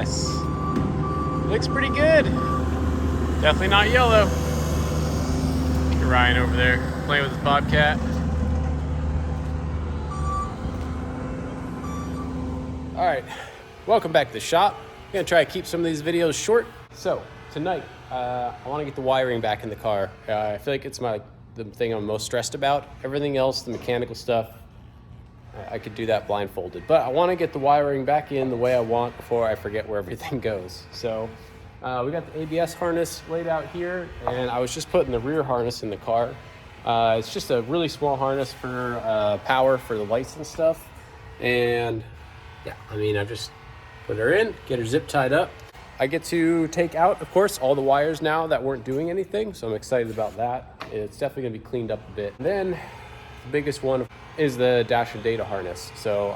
ABS. Looks pretty good. Definitely not yellow. Look at Ryan over there playing with his Bobcat. All right, welcome back to the shop. I'm gonna try to keep some of these videos short. So tonight, I wanna get the wiring back in the car. I feel like it's the thing I'm most stressed about. Everything else, the mechanical stuff, I could do that blindfolded. But I wanna get the wiring back in the way I want before I forget where everything goes. So we got the ABS harness laid out here, and I was just putting the rear harness in the car. It's just a really small harness for power for the lights and stuff. And yeah, I mean, I've just put her in, get her zip tied up. I get to take out, of course, all the wires now that weren't doing anything, so I'm excited about that. It's definitely gonna be cleaned up a bit. And then the biggest one is the dash and data harness. So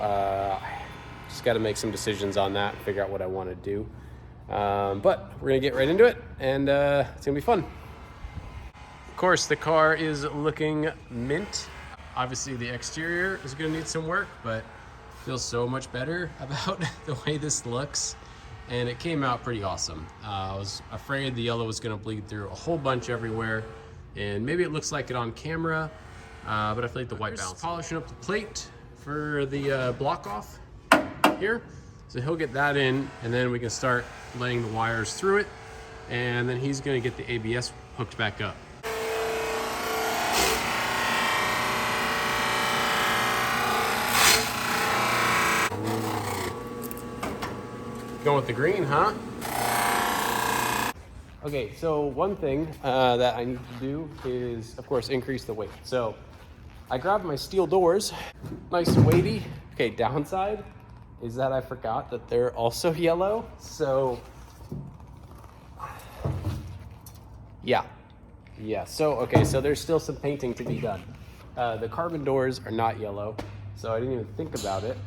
just gotta make some decisions on that, figure out what I wanna do. But we're gonna get right into it, and it's gonna be fun. Of course, the car is looking mint. Obviously the exterior is gonna need some work, but feels so much better about the way this looks, and it came out pretty awesome. I was afraid the yellow was gonna bleed through a whole bunch everywhere, and maybe it looks like it on camera, but I feel like the white balance. Polishing up the plate for the block off here, so he'll get that in, and then we can start laying the wires through it, and then he's gonna get the ABS hooked back up. Going with the green, huh? Okay, so one thing that I need to do is, of course, increase the weight. So I grabbed my steel doors, nice and weighty. Okay, downside is that I forgot that they're also yellow. So yeah. So okay, so there's still some painting to be done. The carbon doors are not yellow, so I didn't even think about it.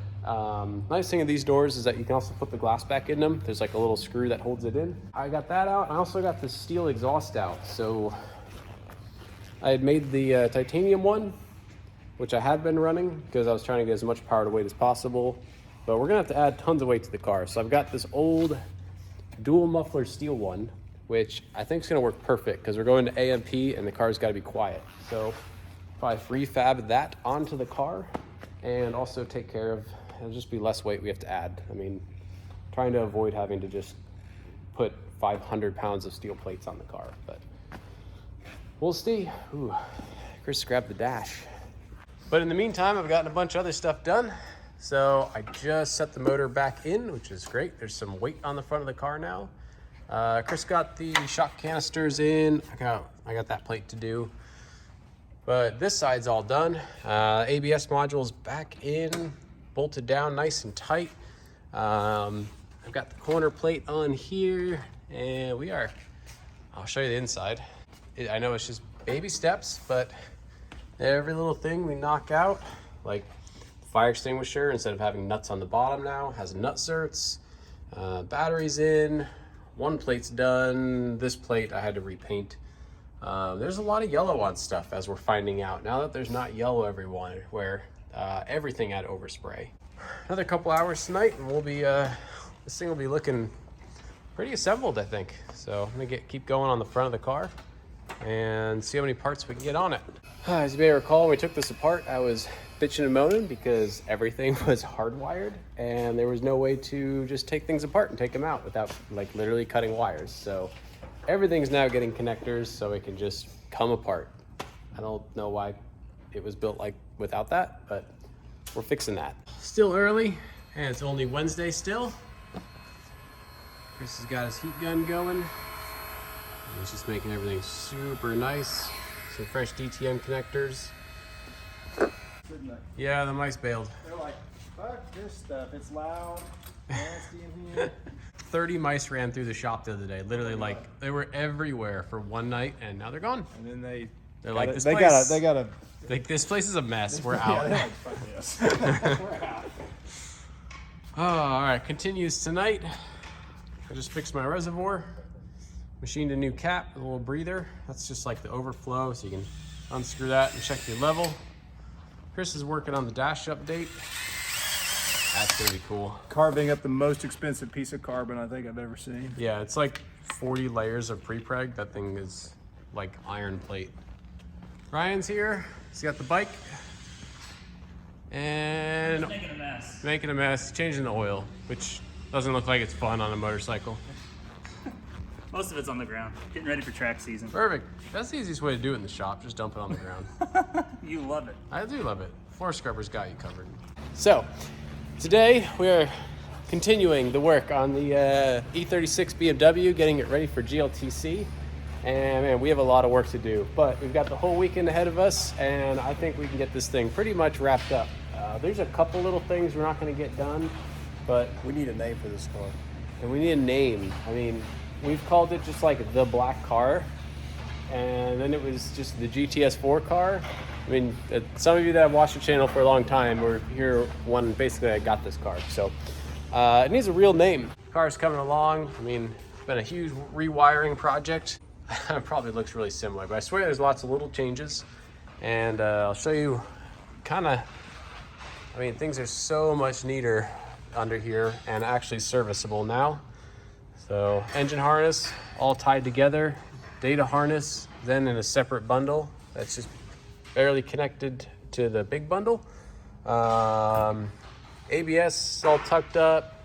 Nice thing of these doors is that you can also put the glass back in them. There's like a little screw that holds it in. I got that out. I also got the steel exhaust out. So I had made the titanium one, which I had been running because I was trying to get as much power to weight as possible. But we're gonna have to add tons of weight to the car. So I've got this old dual muffler steel one, which I think is gonna work perfect because we're going to AMP and the car's gotta be quiet. So probably refab that onto the car and also take care of, it'll just be less weight we have to add. I mean, trying to avoid having to just put 500 pounds of steel plates on the car, but we'll see. Ooh, Chris grabbed the dash. But in the meantime, I've gotten a bunch of other stuff done. So I just set the motor back in, which is great. There's some weight on the front of the car now. Chris got the shock canisters in. I got that plate to do. But this side's all done. ABS module's back in, bolted down nice and tight. I've got the corner plate on here, and I'll show you the inside. I know it's just baby steps, but every little thing we knock out, like fire extinguisher, instead of having nuts on the bottom now, has nut certs, batteries in, one plate's done. This plate I had to repaint. There's a lot of yellow on stuff, as we're finding out now that there's not yellow everywhere. Everything had overspray. Another couple hours tonight, and we'll be this thing will be looking pretty assembled, I think. So I'm gonna keep going on the front of the car and see how many parts we can get on it. As you may recall, when we took this apart, I was bitching and moaning because everything was hardwired, and there was no way to just take things apart and take them out without like literally cutting wires. So everything's now getting connectors so it can just come apart. I don't know why it was built like without that, but we're fixing that. Still early, and it's only Wednesday still. Chris has got his heat gun going. He's just making everything super nice. Some fresh DTM connectors. Yeah, the mice bailed. They're like, fuck this stuff, it's loud, nasty in here. 30 mice ran through the shop the other day. Literally, like, they were everywhere for one night, and now they're gone. And then they're like, this they place. gotta. Like, this place is a mess. We're out. Yeah, like, fuck this. We're out. Oh, all right. Continues tonight. I just fixed my reservoir. Machined a new cap, a little breather. That's just like the overflow, so you can unscrew that and check your level. Chris is working on the dash update. That's gonna be cool. Carving up the most expensive piece of carbon I think I've ever seen. Yeah, it's like 40 layers of pre-preg. That thing is like iron plate. Ryan's here. He's got the bike. And Making a mess. making a mess, changing the oil, which doesn't look like it's fun on a motorcycle. Most of it's on the ground. Getting ready for track season. Perfect. That's the easiest way to do it in the shop. Just dump it on the ground. You love it. I do love it. Floor scrubber's got you covered. So, today we are continuing the work on the E36 BMW, getting it ready for GLTC. And man, we have a lot of work to do, but we've got the whole weekend ahead of us, and I think we can get this thing pretty much wrapped up. There's a couple little things we're not going to get done, but We need a name for this car. and we need a name. I mean, we've called it just like the black car, and then it was just the GTS4 car. I mean, some of you that have watched the channel for a long time were here when basically I got this car. So it needs a real name. The car's coming along. I mean, it's been a huge rewiring project. It probably looks really similar, but I swear there's lots of little changes. And I'll show you kind of, I mean, things are so much neater under here and actually serviceable now. So engine harness all tied together, data harness then in a separate bundle that's just barely connected to the big bundle. ABS all tucked up.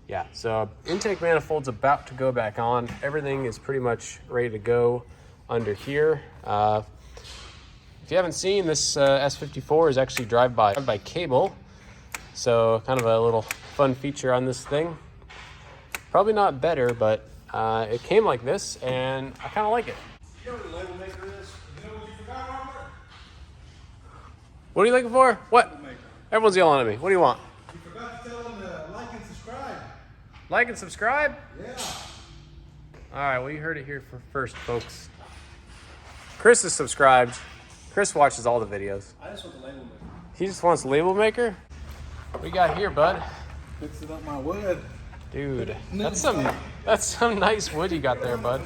Yeah, so intake manifold's about to go back on. Everything is pretty much ready to go under here. If you haven't seen, this S54 is actually drive-by cable. So kind of a little fun feature on this thing. Probably not better, but it came like this, and I kind of like it. You know what the label maker is? You know what you forgot, Robert? What are you looking for? What? Everyone's yelling at me. What do you want? You forgot to tell them to like and subscribe. Like and subscribe? Yeah. All right, well, you heard it here first, folks. Chris is subscribed. Chris watches all the videos. I just want the label maker. He just wants label maker. What you got here, bud? Fixing up my wood. Dude, that's some nice wood you got there, bud.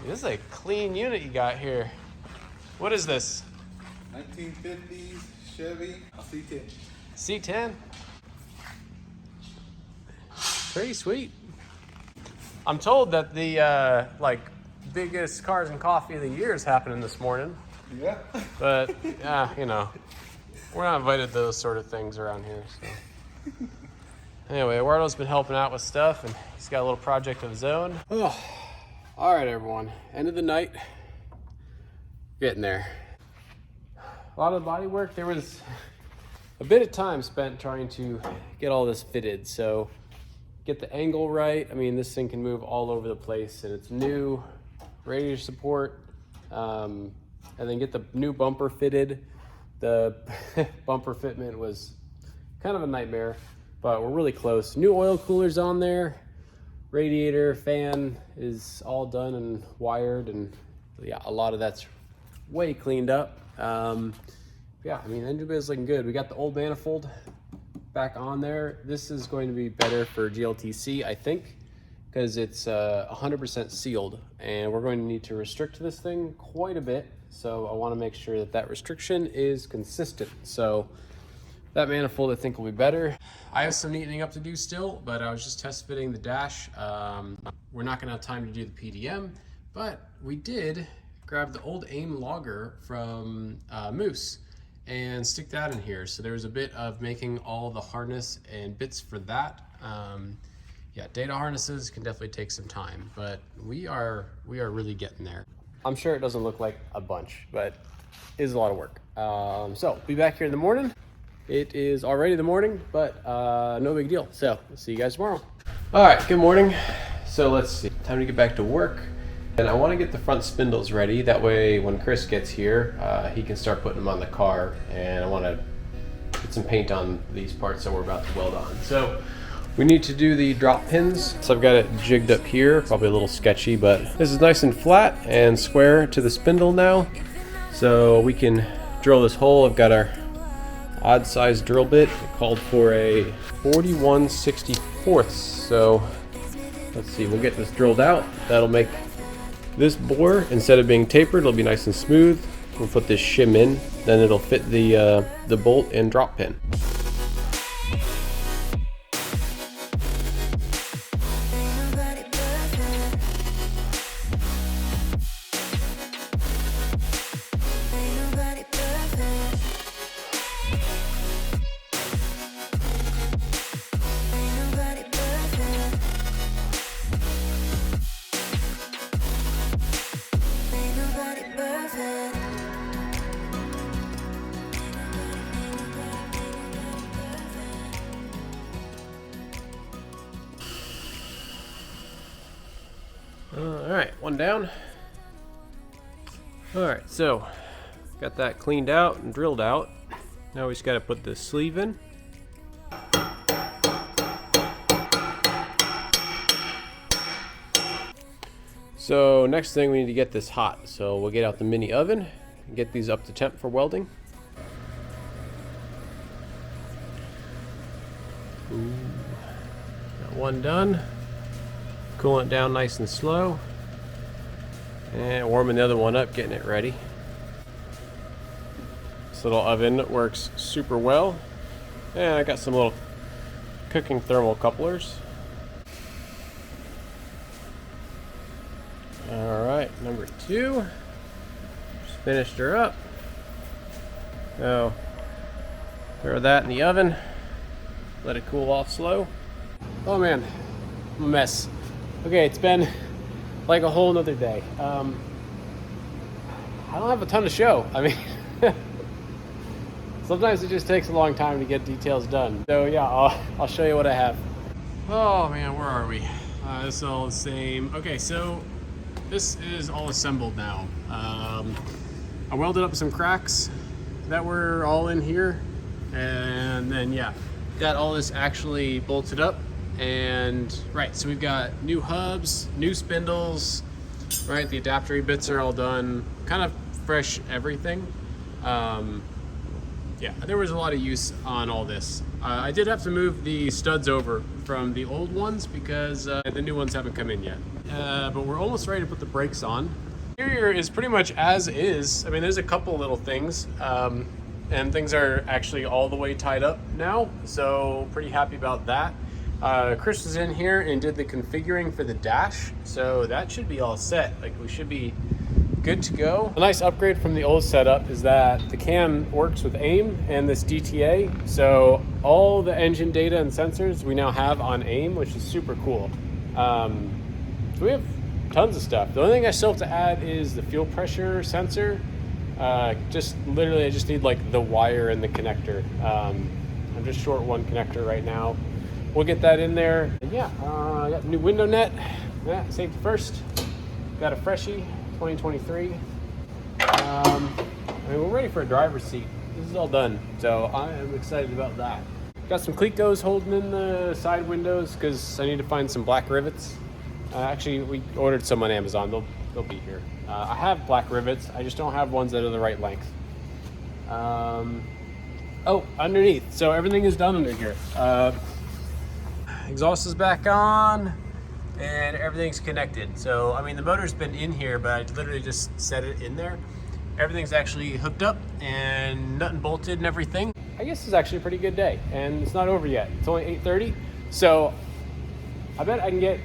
This is a clean unit you got here. What is this? 1950s Chevy C10. C10? Pretty sweet. I'm told that the like biggest cars and coffee of the year is happening this morning. Yeah. But yeah, you know, we're not invited to those sort of things around here. So anyway, Eduardo's been helping out with stuff, and he's got a little project of his own. Oh, all right, everyone. End of the night. Getting there. A lot of the body work. There was a bit of time spent trying to get all this fitted. So get the angle right. I mean, this thing can move all over the place, and it's new, radiator support, and then get the new bumper fitted. The bumper fitment was kind of a nightmare, but we're really close. New oil coolers on there, radiator, fan is all done and wired, and yeah, a lot of that's way cleaned up. Yeah, I mean, engine bay is looking good. We got the old manifold back on there. This is going to be better for GLTC, I think, because it's 100% sealed, and we're going to need to restrict this thing quite a bit. So I want to make sure that that restriction is consistent. So that manifold, I think, will be better. I have some neatening up to do still, but I was just test fitting the dash. We're not going to have time to do the PDM, but we did grab the old AIM logger from Moose and stick that in here. So there was a bit of making all the harness and bits for that. Yeah, data harnesses can definitely take some time, but we are really getting there. I'm sure it doesn't look like a bunch, but it is a lot of work. So be back here in the morning. It is already the morning, but no big deal. So we'll see you guys tomorrow. All right, good morning. So let's see, time to get back to work. And I want to get the front spindles ready. That way when Chris gets here, he can start putting them on the car. And I want to put some paint on these parts that we're about to weld on. So we need to do the drop pins. So I've got it jigged up here, probably a little sketchy, but this is nice and flat and square to the spindle now. So we can drill this hole. I've got our odd size drill bit. It called for a 41/64. So let's see, we'll get this drilled out. That'll make this bore, instead of being tapered, it'll be nice and smooth. We'll put this shim in, then it'll fit the bolt and drop pin. Alright, one down. Alright, so got that cleaned out and drilled out. Now we just got to put the sleeve in. So next thing, we need to get this hot. So we'll get out the mini oven and get these up to temp for welding. Ooh. Got one done. Cooling it down nice and slow. And warming the other one up, getting it ready. This little oven works super well. And I got some little cooking thermal couplers. Alright, number 2. Just finished her up. So, throw that in the oven. Let it cool off slow. Oh man, I'm a mess. Okay, it's been like a whole nother day. I don't have a ton to show. I mean, sometimes it just takes a long time to get details done. So yeah, I'll show you what I have. Oh man, where are we? This is all the same. Okay, so this is all assembled now. I welded up some cracks that were all in here. And then yeah, got all this actually bolted up. And right, so we've got new hubs, new spindles, right? The adapter bits are all done, kind of fresh everything. Yeah, there was a lot of use on all this. I did have to move the studs over from the old ones because the new ones haven't come in yet. But we're almost ready to put the brakes on. Interior is pretty much as is. I mean, there's a couple little things, and things are actually all the way tied up now, so pretty happy about that. Chris was in here and did the configuring for the dash, so that should be all set. Like, we should be good to go. A nice upgrade from the old setup is that the cam works with AIM and this DTA, so all the engine data and sensors we now have on AIM, which is super cool. So we have tons of stuff. The only thing I still have to add is the fuel pressure sensor. Just literally, I just need like the wire and the connector. I'm just short one connector right now. We'll get that in there. And yeah, I got a new window net. Yeah, safety first. Got a freshie, 2023. I mean, we're ready for a driver's seat. This is all done, so I am excited about that. Got some Clecos holding in the side windows because I need to find some black rivets. Actually, we ordered some on Amazon. They'll be here. I have black rivets. I just don't have ones that are the right length. Oh, underneath. So everything is done under here. Exhaust is back on and everything's connected. So, I mean, the motor's been in here, but I literally just set it in there. Everything's actually hooked up and nut and bolted and everything. I guess it's actually a pretty good day, and it's not over yet. It's only 8:30. So I bet I can get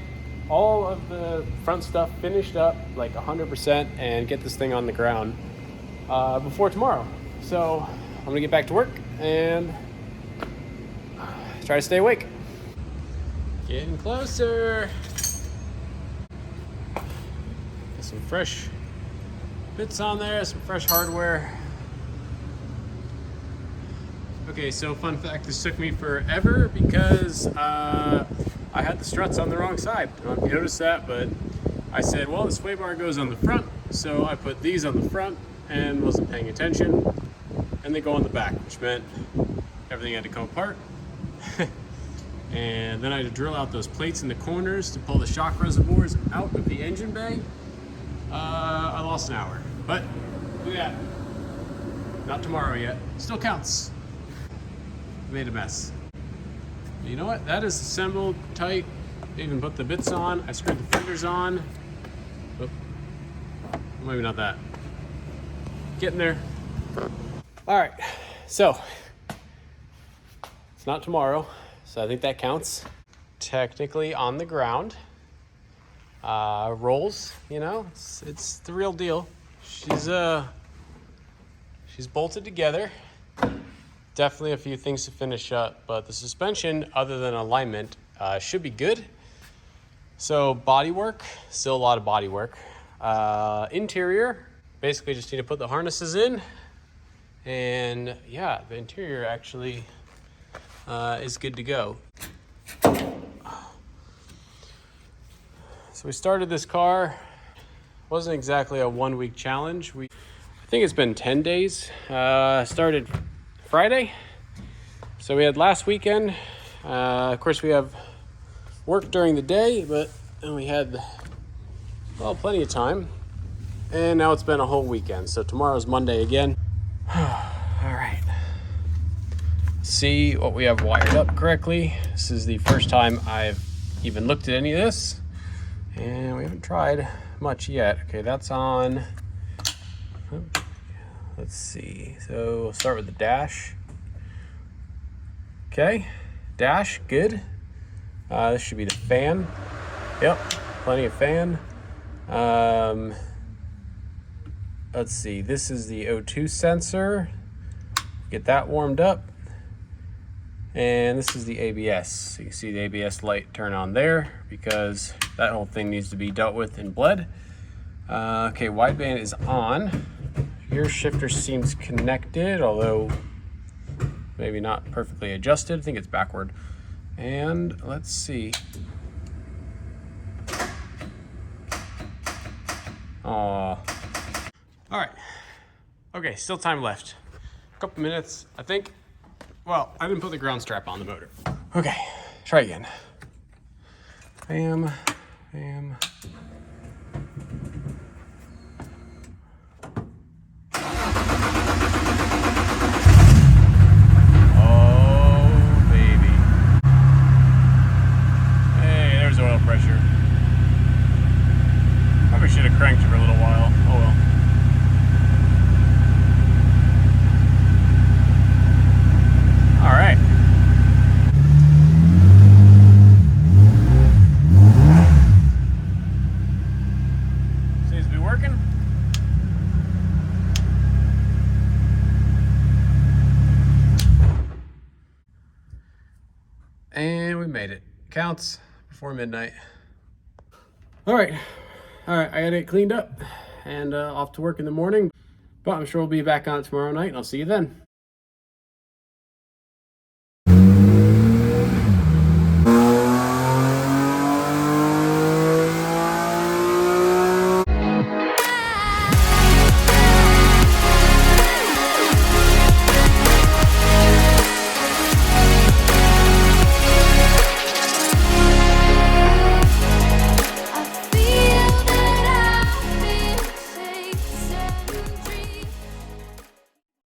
all of the front stuff finished up like 100% and get this thing on the ground before tomorrow. So I'm gonna get back to work and try to stay awake. Getting closer. Got some fresh bits on there, some fresh hardware. Okay, so fun fact, this took me forever because I had the struts on the wrong side. I don't know if you noticed that, but I said, well, the sway bar goes on the front, so I put these on the front and wasn't paying attention, and they go on the back, which meant everything had to come apart. And then I had to drill out those plates in the corners to pull the shock reservoirs out of the engine bay. I lost an hour, but look at that. Not tomorrow yet. Still counts. Made a mess. You know what? That is assembled tight. Even put the bits on. I screwed the fenders on. Oh, maybe not that. Getting there. All right, so it's not tomorrow, so I think that counts. Technically on the ground. Rolls, you know, it's the real deal. She's bolted together. Definitely a few things to finish up, but the suspension, other than alignment, should be good. So bodywork, still a lot of bodywork. Interior, basically just need to put the harnesses in, and yeah, the interior actually is good to go. So we started this car. Wasn't exactly a 1 week challenge. I think it's been 10 days. Started Friday. So we had last weekend. Of course we have work during the day, but then we had, well, plenty of time. And now it's been a whole weekend. So tomorrow's Monday again. All right. See what we have wired up correctly. This is the first time I've even looked at any of this. And we haven't tried much yet. Okay, that's on. Let's see. So we'll start with the dash. Okay, dash, good. This should be the fan. Yep, plenty of fan. Let's see, this is the O2 sensor. Get that warmed up. And this is the ABS. So you can see the ABS light turn on there because that whole thing needs to be dealt with and bled. Okay, wideband is on. Gear shifter seems connected, although maybe not perfectly adjusted. I think it's backward. And let's see. All right. Okay, still time left. A couple minutes, I think. Well, I didn't put the ground strap on the motor. Okay, try again. Bam, bam. Oh, baby. Hey, there's oil pressure. Probably should have cranked it for a little while. Oh well. All right. Seems to be working. And we made it. Counts before midnight. All right, I got it cleaned up and off to work in the morning. But I'm sure we'll be back on it tomorrow night, and I'll see you then.